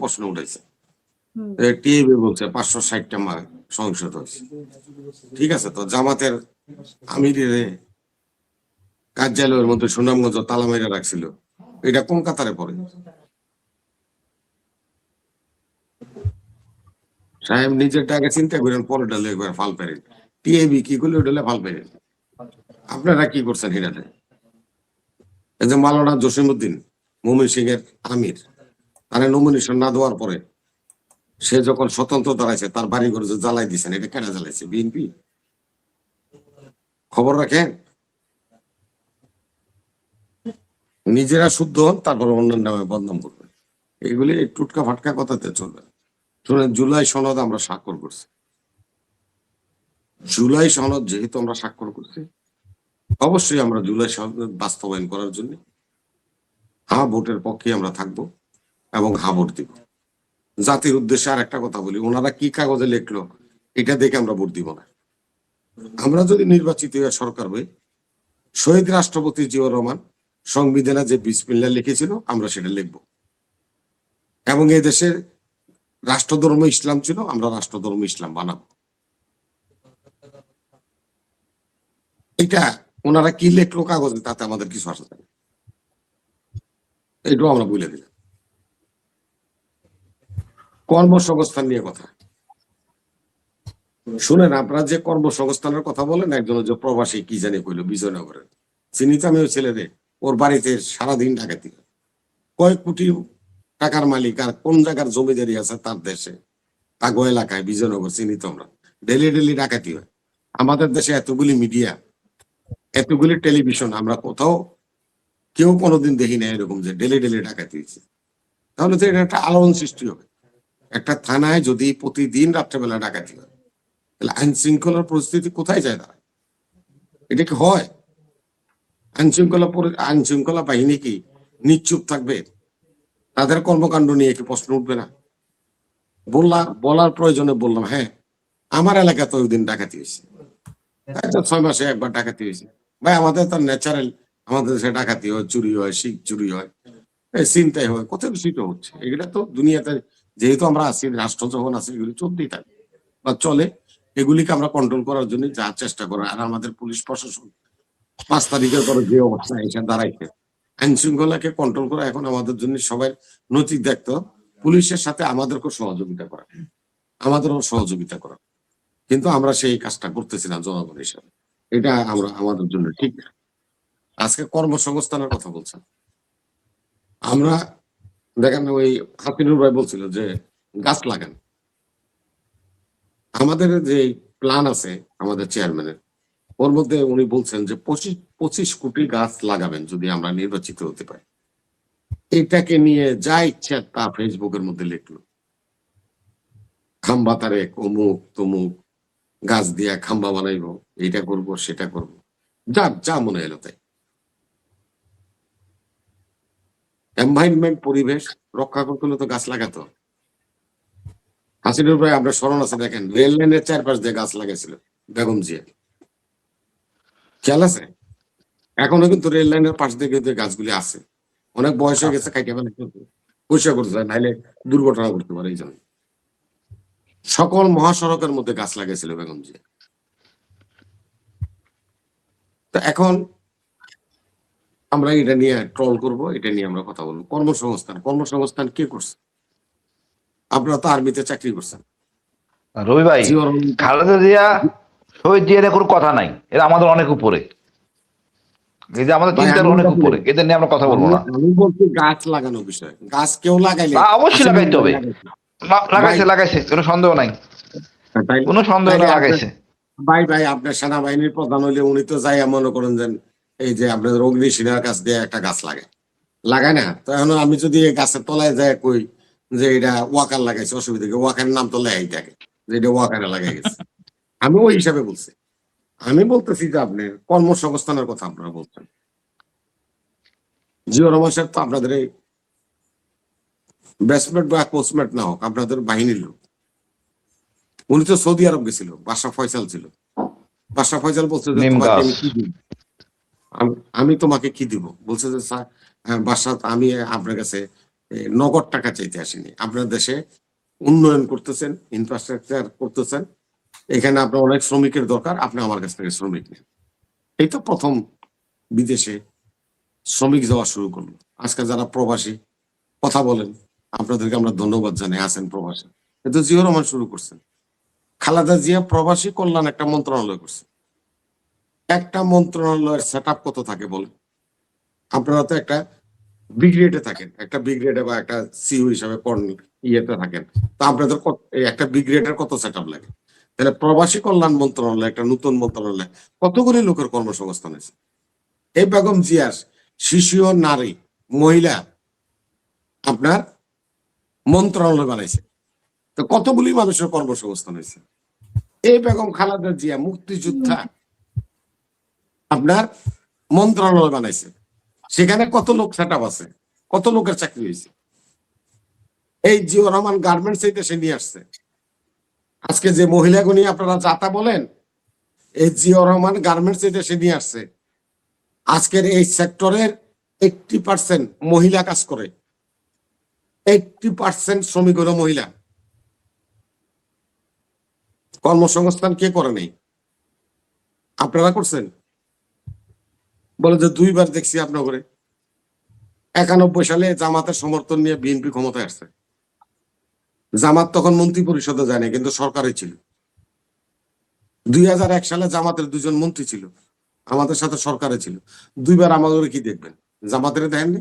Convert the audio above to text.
প্রশ্ন উঠেছে, টিএবি বলছে 560টা সংসদ হয়েছে। ঠিক আছে, তো জামাতের আমিরের কার্যালয়ের মধ্যে সুনামগঞ্জ তালা মেরে রাখছিল, এটা কোন কাতারে পড়ে? সাহেব নিজেরটা আগে চিন্তা করেন, পরে ডালে ফাল পেরেন। টিএবি কি করলে ওটা ফাল পেরেন? আপনারা কি করছেন হিরাতে? এই যে মাওলানা জসিমউদ্দিন মুমিন সিং এর আমির, তারা নমিনেশন না দেওয়ার পরে সে যখন স্বতন্ত্র দাঁড়াইছে, তার বাড়ি ঘর যে জ্বালাই দিচ্ছেন, এটা কেন জ্বালাইছে? বিএনপি। খবর রাখেন, নিজেরা শুদ্ধ হন, তারপর অন্যের নামে বদনাম করবেন। এগুলি টুটকা ফাটকা কথাতে চলবে। শুনেন, জুলাই সনদ আমরা স্বাক্ষর করছি। জুলাই সনদ যেহেতু আমরা স্বাক্ষর করছি, অবশ্যই আমরা জুলাই সনদ বাস্তবায়ন করার জন্য হা ভোটের পক্ষে আমরা থাকবো এবং হা ভোট দিব। জাতির উদ্দেশ্যে আর একটা কথা বলি, ওনারা কি কাগজে লিখলো এটা দেখে আমরা ভোট দিব না। আমরা যদি নির্বাচিত হয়ে সরকার হই, শহীদ রাষ্ট্রপতি জিয়াউর রহমান সংবিধানে যে বিসমিল্লাহ লিখেছিল আমরা সেটা লিখব, এবং এই দেশের রাষ্ট্রধর্ম ইসলাম ছিল, আমরা রাষ্ট্রধর্ম ইসলাম বানাবো। এটা ওনারা কি লিখলো কাগজে তাতে আমাদের কিছু আসে না, এটাও আমরা বলে দিলাম। কর্মসংস্থান নিয়ে কথা শুনেন, আপনারা যে কর্মসংস্থানের কথা বলেন, একজনের যে প্রবাসী কি জানি কইলো বিজয়নগরের, চিনি তো আমিও ছেলেদের, ওর বাড়িতে সারাদিন ডাকাতি, কয়েক কোটি টাকার মালিক, আর কোন জায়গার জমিদারি আছে তার দেশে, তাগো এলাকায় বিজয়নগর চিনি তো আমরা, ডেলি ডেলি ডাকাতি হয়। আমাদের দেশে এতগুলি মিডিয়া, এতগুলি টেলিভিশন, আমরা কোথাও কেউ কোনোদিন দেখি না এরকম যে ডেলি ডেলি ডাকাতি হয়েছে। তাহলে তো এটা একটা আলোড়ন সৃষ্টি হবে। একটা থানায় যদি প্রতিদিন রাত্রেবেলা ডাকাতি হয়, তাহলে আইন শৃঙ্খলার পরিস্থিতি কোথায় যায় দাঁড়ায়? এটা কি হয়? আইন শৃঙ্খলা বাহিনী কি নিশ্চুপ থাকবে? তাদের কর্মকাণ্ড নিয়ে কি প্রশ্ন উঠবে না? বলার প্রয়োজনে বললাম, হ্যাঁ আমার এলাকাতে ওই দিন ডাকাতি হয়েছে, 6 মাসে একবার ডাকাতি হয়েছে। ভাই আমাদের তো ন্যাচারাল, আমাদের দেশে ডাকাতি হয়, চুরি হয়, শিখ চুরি হয়, চিন্তাই হয়, কত কিছু তো হচ্ছে। এগুলা তো দুনিয়াতে যেহেতু আমরা আছি, রাষ্ট্র যখন আছে, এগুলি চলতেই থাকে বা চলে। এগুলিকে আমরা কন্ট্রোল করার জন্য যা চেষ্টা করা, আর আমাদের পুলিশ প্রশাসন 5 তারিখের পরে যে অবস্থা এসে দাঁড়াইছে, আইন শৃঙ্খলাকে কন্ট্রোল করা এখন আমাদের জন্য সবাই নৈতিক দায়িত্ব। পুলিশের সাথে আমাদেরকেও সহযোগিতা করা, আমাদেরও সহযোগিতা করা, কিন্তু আমরা সেই কাজটা করতেছি না জনগণ হিসাবে। এটা আমরা আমাদের জন্য ঠিক না। আজকে কর্মসংস্থানের কথা বলছেন, আমরা দেখেন ওই হাসিনুর ভাই বলছিল যে গাছ লাগান। আমাদের যে প্ল্যান আছে আমাদের চেয়ারম্যানের, ওর মধ্যে উনি বলছেন যে 25 কোটি গাছ লাগাবেন যদি আমরা নির্বাচিত হতে পারি। এটাকে নিয়ে যা ইচ্ছা তা ফেসবুকের মধ্যে লিখলো, খাম্বা তারে অমুক তমুক, গাছ দিয়া খাম্বা বানাইবো, এইটা করব সেটা করব, যা যা মনে এলো তাই। এনভায়রনমেন্ট, পরিবেশ রক্ষা করতে হলে তো গাছ লাগাতো। হাসিনুর ভাই আপনার স্মরণ আছে, দেখেন রেল লাইনের চারপাশ দিয়ে গাছ লাগাইছিল বেগম জিয়া, খেয়াল আছে? এখনো কিন্তু রেল লাইনের পাশ দিয়ে কিন্তু গাছগুলি আছে, অনেক বয়স হয়ে গেছে, খাইতে পারে পরিষ্কার করতে চায়, নাইলে দুর্ঘটনা করতে পারে। এই জন্য সকল মহাসড়কের মধ্যে গাছ লাগাইছিল বেগম জিয়া। তো এখন আমরা এটা নিয়ে ট্রল করব, এটা নিয়ে আমরা কথা বলবো। কর্মসংস্থান কে করছে? আপনারা তো আর্মিতে চাকরি করছেন। রবি ভাই, খালেদা জিয়া শহীদ জিয়া কোনো কথা নাই, এরা আমাদের অনেক উপরে, এই যে আমাদের চিন্তার অনেক উপরে, এদের নিয়ে আমরা কথা বলবো না। আমি বলছি গাছ লাগানো বিষয়, গাছ কেউ লাগাইলে অবশ্যই লাগাইতে হবে, লাগাইছে কোনো সন্দেহ নাই, কোনো সন্দেহ না, লাগাইছে। ভাই আপনার সেনাবাহিনীর প্রধান হইলে উনি তো যাই মনে করেন যে এই যে আপনাদের অগ্নি সিনার কাছ দিয়ে একটা গাছ লাগায় না, তো এখন আমি যদি এই গাছের তলায় যায় কই যে এটা ওয়াকার লাগাইছে, অসুবিধা কি? ওয়াকারের নাম তো লেখাই থাকে যে এটা ওয়াকারে লাগাই গেছে। আমি ওই হিসাবে বলছি, আমি বলতেছি যে আপনি কর্মসংস্থানের কথা আপনারা বলছেন। জিয়াউর রহমান সাহেব তো আপনাদের এই ব্যাটসম্যান বা কোচম্যান না হোক, আপনাদের বাহিনীর লোক। উনি তো সৌদি আরব গেছিল, বাদশা ফয়সাল ছিল। বাদশা ফয়সাল বলছে যে তোমাকে আমি কি দিব, আমি তোমাকে কি দিব? বলছে যে স্যার বাদশা, আমি আপনার কাছে নগদ টাকা চাইতে আসেনি। আপনার দেশে উন্নয়ন করতেছেন, ইনফ্রাস্ট্রাকচার করতেছেন, এখানে আপনার অনেক শ্রমিকের দরকার, আপনি আমার কাছ থেকে শ্রমিক নেন। এই তো প্রথম বিদেশে শ্রমিক যাওয়া শুরু করলো। আজকে যারা প্রবাসী কথা বলেন, আপনাদেরকে আমরা ধন্যবাদ জানাই, আছেন প্রবাসী। কিন্তু জিয়াউর রহমান শুরু করছেন। খালেদা জিয়া প্রবাসী কল্যাণ একটা মন্ত্রণালয় করছে। একটা মন্ত্রণালয়ের সেট আপ কত থাকে বলেন? আপনারা তো একটা ব্রিগেডে থাকেন, একটা ব্রিগেডে বা একটা সিইও হিসাবে ইয়েতে থাকেন, তো আপনাদের একটা ব্রিগেডের কত সেট আপ লাগে? তাহলে প্রবাসী কল্যাণ মন্ত্রণালয় একটা নতুন মন্ত্রণালয়, কতগুলি লোকের কর্মসংস্থান আছে। এই বেগম জিয়ার শিশু ও নারী মহিলা আপনার মন্ত্রণালয় বানাইছে, তো কতগুলি মানুষের কর্মসংস্থান হয়েছে। এই বেগম খালেদা জিয়া মুক্তিযোদ্ধা আপনার মন্ত্রণালয় বানাইছে, সেখানে কত লোক সেট আপ আছে, কত লোকের চাকরি হয়েছে। এই জিয়াউর রহমান গার্মেন্টস এই দেশে নিয়ে আসছে। আজকে যে মহিলাগুলো নিয়ে আপনারা যাতা বলেন, এই জিয়াউর রহমান গার্মেন্টস এই দেশে নিয়ে আসছে। আজকের এই সেক্টরের 80% মহিলা কাজ করে, 80% শ্রমিক হলো মহিলা। কর্মসংস্থান কে করে নেই? আপনারা করছেন? বলে যে 2বার দেখছি আপনার করে। 91 সালে জামাতের সমর্থন নিয়ে বিএনপি ক্ষমতায় আসছে। জামাত তখন মন্ত্রী পরিষদে যায় না, কিন্তু সরকারে ছিল। 2001 সালে জামাতের 2জন মন্ত্রী ছিল, আমাদের সাথে সরকারে ছিল। 2বার আমাদের কি দেখবেন? জামাতের দেখেননি?